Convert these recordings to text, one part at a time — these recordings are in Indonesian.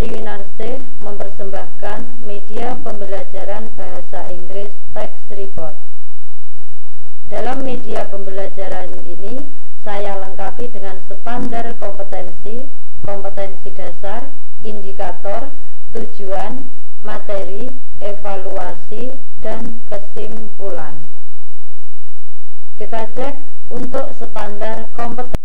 Triwinarsih mempersembahkan media pembelajaran bahasa Inggris Text Report. Dalam media pembelajaran ini, saya lengkapi dengan standar kompetensi, kompetensi dasar, indikator, tujuan, materi, evaluasi, dan kesimpulan. Kita cek untuk standar kompetensi.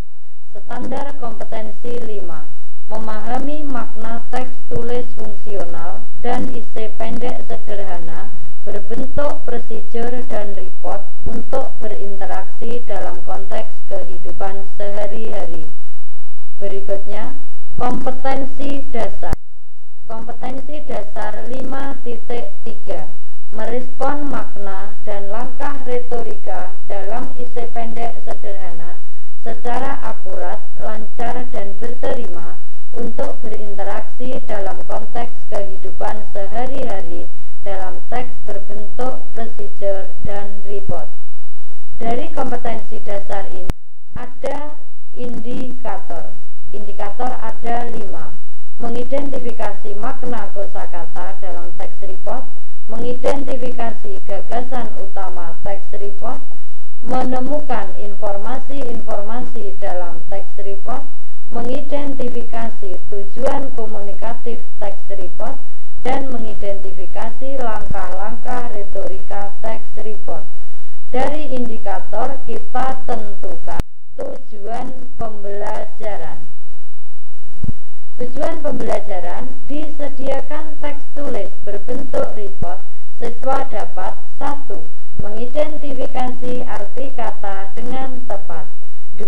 Standar kompetensi 5. Memahami makna teks tulis fungsional dan isi pendek sederhana berbentuk procedure dan report untuk berinteraksi dalam konteks kehidupan sehari-hari. Berikutnya, kompetensi dasar. Kompetensi dasar 5.3. Merespon makna dan langkah retorika dalam isi pendek sederhana secara akurat, lancar, dan berterima untuk berinteraksi dalam konteks kehidupan sehari-hari dalam teks berbentuk procedure dan report. Dari kompetensi dasar ini ada indikator. Indikator ada 5. Mengidentifikasi makna kosakata dalam teks report, mengidentifikasi gagasan utama teks report, menemukan informasi-informasi dalam teks report, mengidentifikasi tujuan komunikatif teks report, dan mengidentifikasi langkah-langkah retorika teks report. Dari indikator kita tentukan tujuan pembelajaran. Tujuan pembelajaran disediakan teks tulis berbentuk report. Siswa dapat 1. Mengidentifikasi arti kata dengan tepat. 2.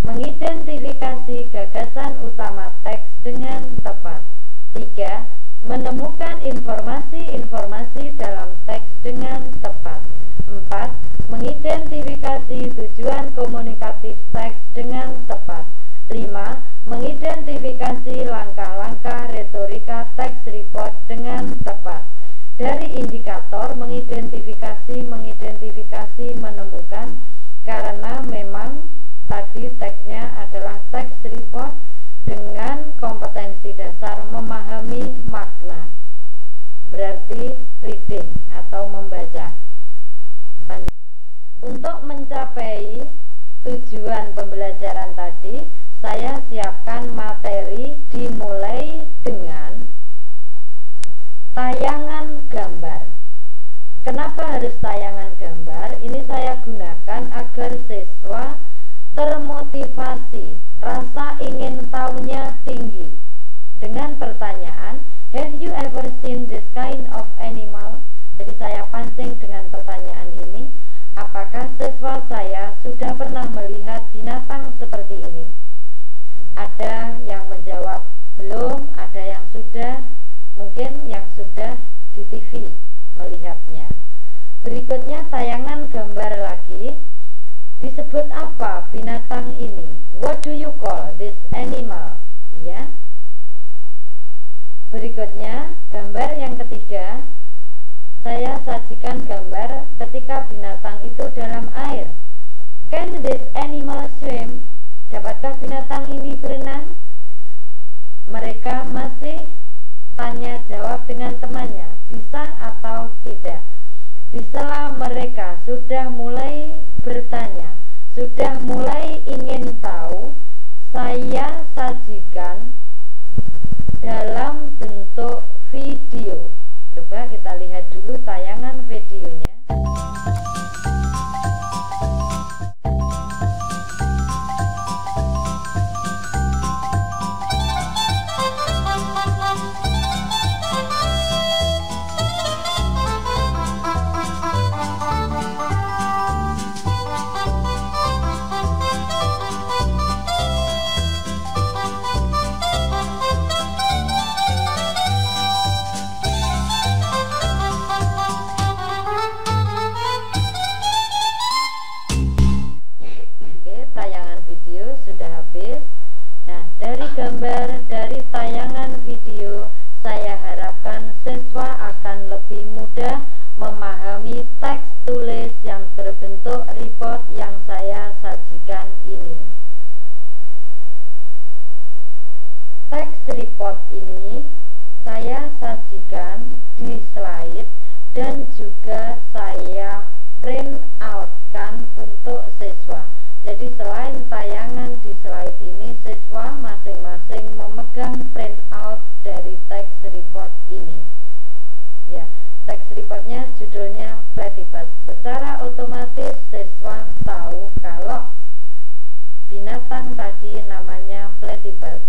Mengidentifikasi gagasan utama teks dengan tepat. 3. Menemukan informasi-informasi dalam teks dengan tepat. 4. Mengidentifikasi tujuan komunikatif teks dengan tepat. 5. Mengidentifikasi langkah-langkah retorika teks report dengan tepat. Dari indikator mengidentifikasi, menemukan, karena memang tadi teksnya adalah teks report dengan kompetensi dasar memahami makna, berarti reading atau membaca. Untuk mencapai tujuan pembelajaran tadi, saya siapkan materi dimulai dengan tayangan gambar. Kenapa harus tayangan gambar? Ini saya gunakan agar siswa termotivasi, rasa ingin tahunya tinggi. Dengan pertanyaan, have you ever seen this kind of animal? Jadi saya pancing dengan pertanyaan ini, apakah siswa saya sudah pernah melihat binatang seperti ini? Ada yang menjawab belum, ada yang sudah, mungkin yang sudah di TV melihatnya. Berikutnya tayangan gambar lagi. Disebut apa binatang ini? What do you call this animal? Ya. Berikutnya gambar yang ketiga. Saya sajikan gambar ketika binatang itu dalam air. Can this animal swim? Dapatkah binatang ini berenang? Mereka masih tanya jawab dengan temannya, bisa atau tidak. Di sela mereka sudah mulai bertanya, sudah mulai ingin tahu, saya sajikan dalam bentuk video. Coba kita lihat dulu tayangan videonya. Gambar dari tayangan video, saya harapkan siswa akan lebih mudah memahami teks tulis yang berbentuk report yang saya sajikan ini. Teks report ini saya sajikan di slide dan juga saya print out kan untuk siswa. Jadi selain tayangan di slide ini, siswa masing-masing memegang print out dari text report ini. Ya, text reportnya judulnya Platypus. Secara otomatis siswa tahu kalau binatang tadi namanya Platypus.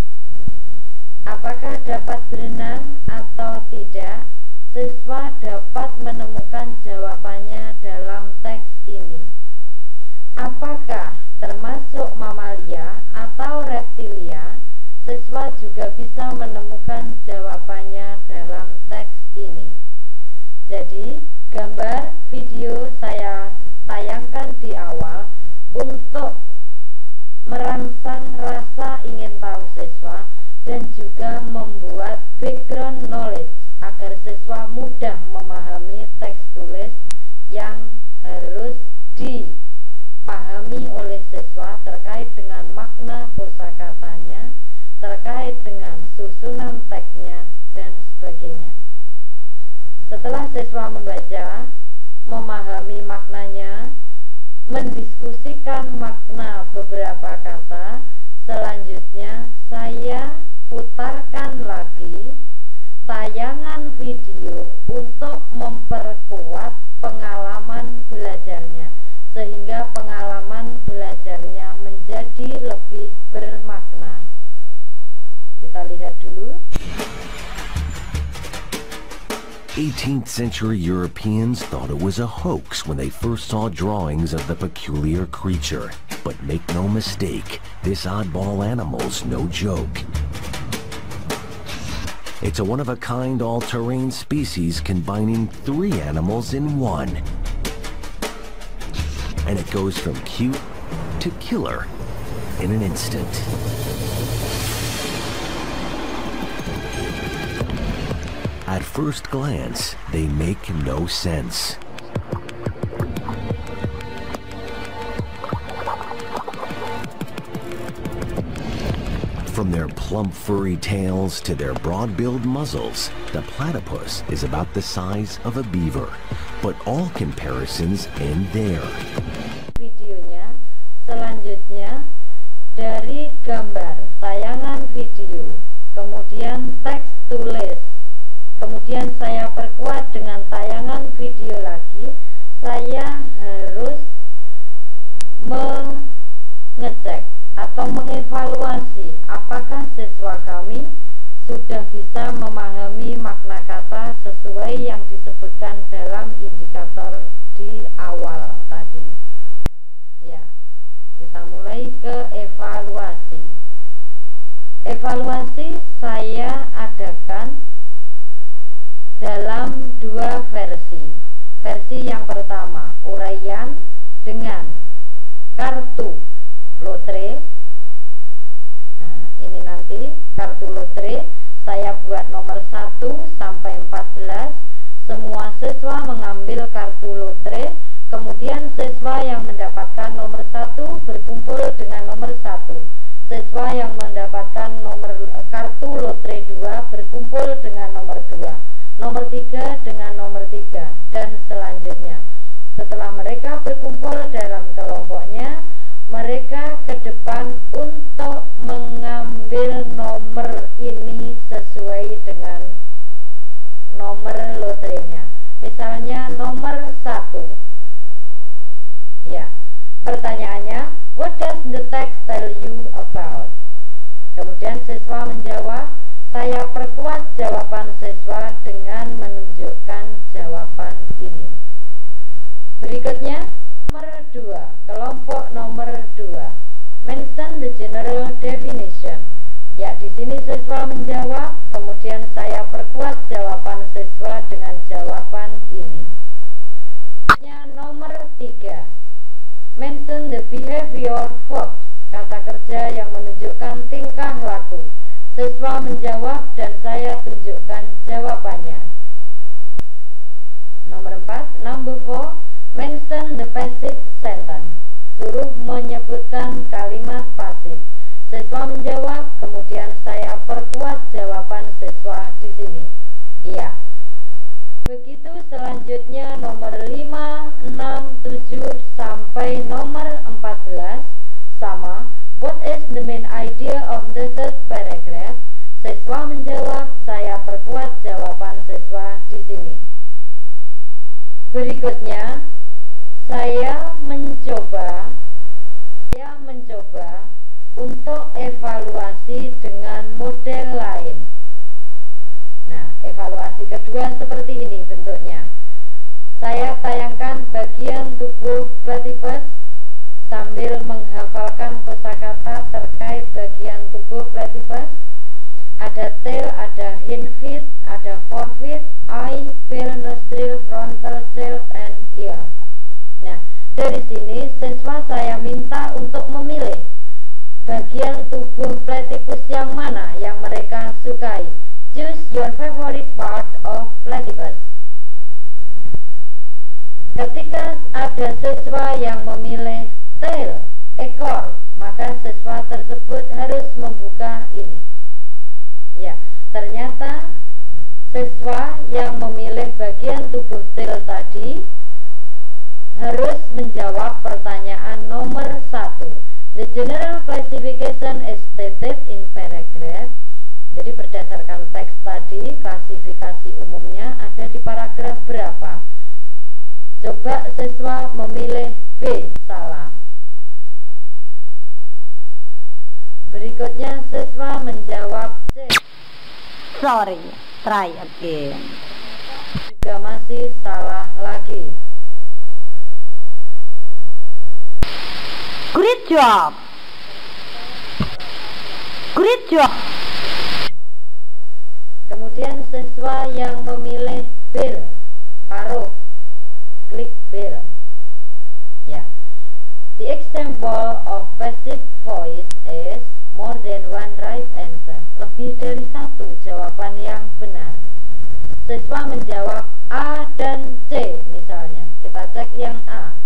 Apakah dapat berenang atau tidak? Siswa dapat menemukan jawabannya dalam teks ini. Apakah termasuk mamalia atau reptilia? Siswa juga bisa menemukan jawabannya dalam teks ini. Jadi, gambar video saya tayangkan di awal untuk merangsang rasa ingin tahu siswa dan juga membuat background knowledge agar siswa mudah memahami teks tulis yang harus dipahami oleh siswa terkait dengan makna kosakatanya, terkait dengan susunan teksnya, dan sebagainya. Setelah siswa membaca, memahami maknanya, mendiskusikan makna beberapa kata, selanjutnya saya putarkan lagi tayangan video untuk memperkuat pengalaman belajarnya, sehingga pengalaman belajarnya menjadi lebih bermakna. Kita lihat dulu. 18th century Europeans thought it was a hoax when they first saw drawings of the peculiar creature. But make no mistake, this oddball animal's no joke. It's a one-of-a-kind all-terrain species combining 3 animals in one. And it goes from cute to killer in an instant. At first glance, they make no sense. From their plump furry tails to their broad-billed muzzles, the platypus is about the size of a beaver. But all comparisons end there. Videonya selanjutnya dari gambar, tayangan video, kemudian teks tulis, kemudian saya perkuat dengan tayangan video lagi. Saya harus mengecek atau mengevaluasi apakah siswa kami sudah bisa memahami makna kata sesuai yang disebutkan dalam indikator di awal tadi. Ya, kita mulai ke evaluasi. Evaluasi saya adakan dalam 2 versi. Versi yang pertama, uraian dengan kartu lotre. Nah, ini nanti kartu lotre saya buat nomor 1 sampai 14. Semua siswa mengambil kartu lotre, kemudian siswa yang mendapatkan nomor 1 berkumpul dengan nomor 1. Siswa yang mendapatkan nomor kartu lotre 2 berkumpul dengan nomor 2. Nomor 3 dengan nomor 3 dan selanjutnya. Setelah mereka berkumpul dalam kelompoknya, mereka ke depan untuk mengambil nomor ini sesuai dengan nomor lotrenya. Misalnya nomor 1. Ya, pertanyaannya, what does the text tell you about? Kemudian siswa menjawab. Saya perkuat jawaban siswa dengan menunjukkan jawaban ini. Berikutnya, nomor 2, kelompok nomor 2. Mention the general definition. Ya, di sini siswa menjawab, kemudian saya perkuat jawaban siswa dengan jawaban ini. Nomor 3. Mention the behavior verbs. Kata kerja yang menunjukkan tingkah laku. Siswa menjawab dan saya tunjukkan jawabannya. Nomor 4, number 4, mention the passive sentence. Suruh menyebutkan kalimat pasif. Siswa menjawab, kemudian saya perkuat jawaban siswa di sini. selanjutnya nomor 5, 6, 7 sampai nomor 14 sama. What is the main idea of the third paragraph? Siswa menjawab, saya perkuat jawaban siswa di sini. Berikutnya, saya mencoba untuk evaluasi dengan model lain. Nah, evaluasi kedua seperti ini bentuknya. Saya tayangkan bagian tubuh platypus sambil menghafalkan kosakata terkait bagian tubuh platypus. Ada tail, ada hind feet, ada forefeet, eye, bill, nostril, frontal, shield, and ear. Nah, dari sini siswa saya minta untuk memilih bagian tubuh platypus yang mana yang mereka sukai. Choose your favorite part of platypus. Ketika ada siswa yang memilih tail, ekor, maka siswa tersebut harus membuka ini. Ya, ternyata siswa yang memilih bagian tubuh tail tadi harus menjawab pertanyaan nomor 1. The general classification is stated in paragraph. Jadi berdasarkan teks tadi, klasifikasi umumnya ada di paragraf berapa? Coba siswa memilih B, salah. Berikutnya siswa menjawab C. Sorry, try again. Juga masih salah lagi. Great job. Great job. Kemudian siswa yang memilih bill, paruh, klik bill. Ya. The example of passive voice is more than one right answer. Lebih dari satu jawaban yang benar. Siswa menjawab A dan C misalnya. Kita cek yang A.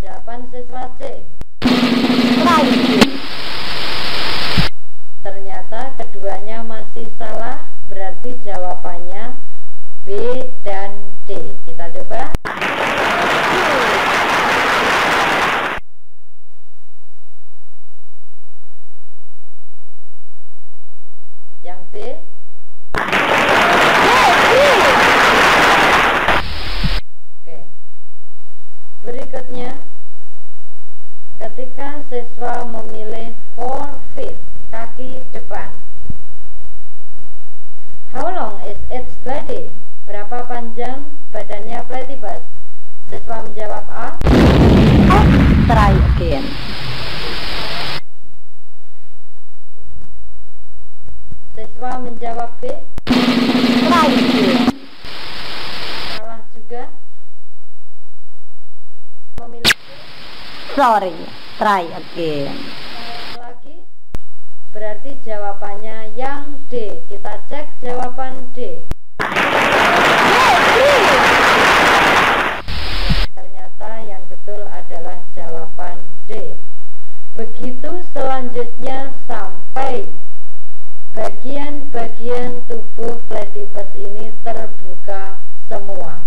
Jawaban siswa C. Ternyata keduanya masih salah, berarti jawabannya B dan D. Kita coba. Yang D. Oke. Berikutnya, ketika siswa memilih forefeet, kaki depan. How long is its body? Berapa panjang badannya platypus? Siswa menjawab A. Try again. Siswa menjawab B. Try again. Salah juga. Memilih Sorry, try again. lagi. Berarti jawabannya yang D. Kita cek jawaban D. Ternyata yang betul adalah jawaban D. Begitu selanjutnya sampai bagian-bagian tubuh platypus ini terbuka semua.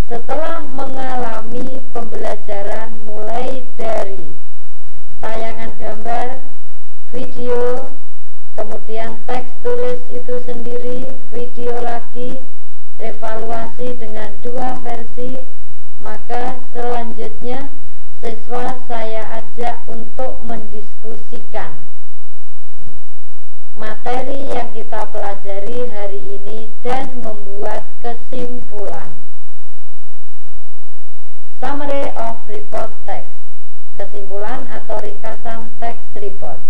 Setelah mengalami pembelajaran mulai dari tayangan gambar, video, kemudian teks tulis itu sendiri, video lagi, evaluasi dengan 2 versi, maka selanjutnya siswa saya ajak untuk mendiskusikan materi yang kita pelajari hari ini dan membuat kesimpulan. Summary of report text. Kesimpulan atau ringkasan teks report.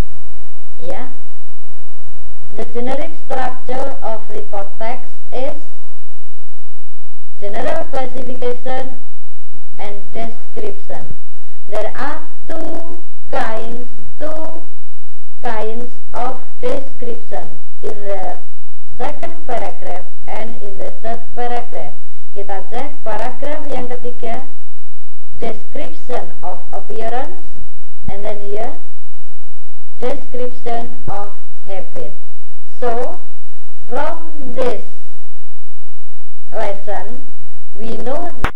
Ya. The generic structure of report text is general classification and description. There are two kinds of description in the second paragraph and in the third paragraph. Kita cek paragraf yang ketiga, description of appearance, and then here description of habit. So, from this lesson, we know that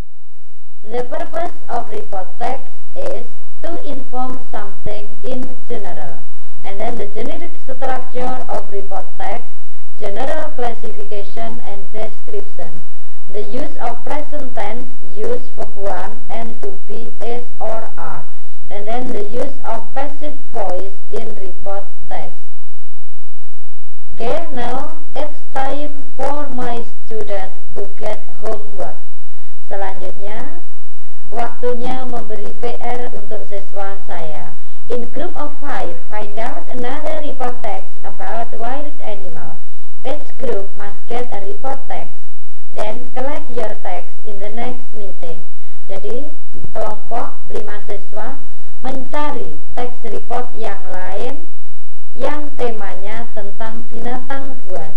the purpose of report text is to inform something in general. And then the generic structure of report text, general classification and description. The use of present tense, use verb 1 and to be, is or are. And then the use of passive voice in report text. Okay, now it's time for my student to get homework. Selanjutnya, waktunya memberi PR untuk siswa saya. In group of 5, find out another report text about wild animal. Each group must get a report text. Then collect your text in the next meeting. Jadi, kelompok 5 siswa mencari teks report yang lain yang temanya tentang binatang buas.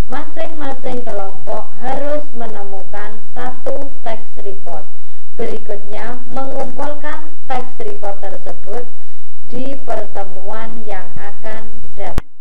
Masing-masing kelompok harus menemukan satu teks report. Berikutnya, mengumpulkan teks report tersebut di pertemuan yang akan datang.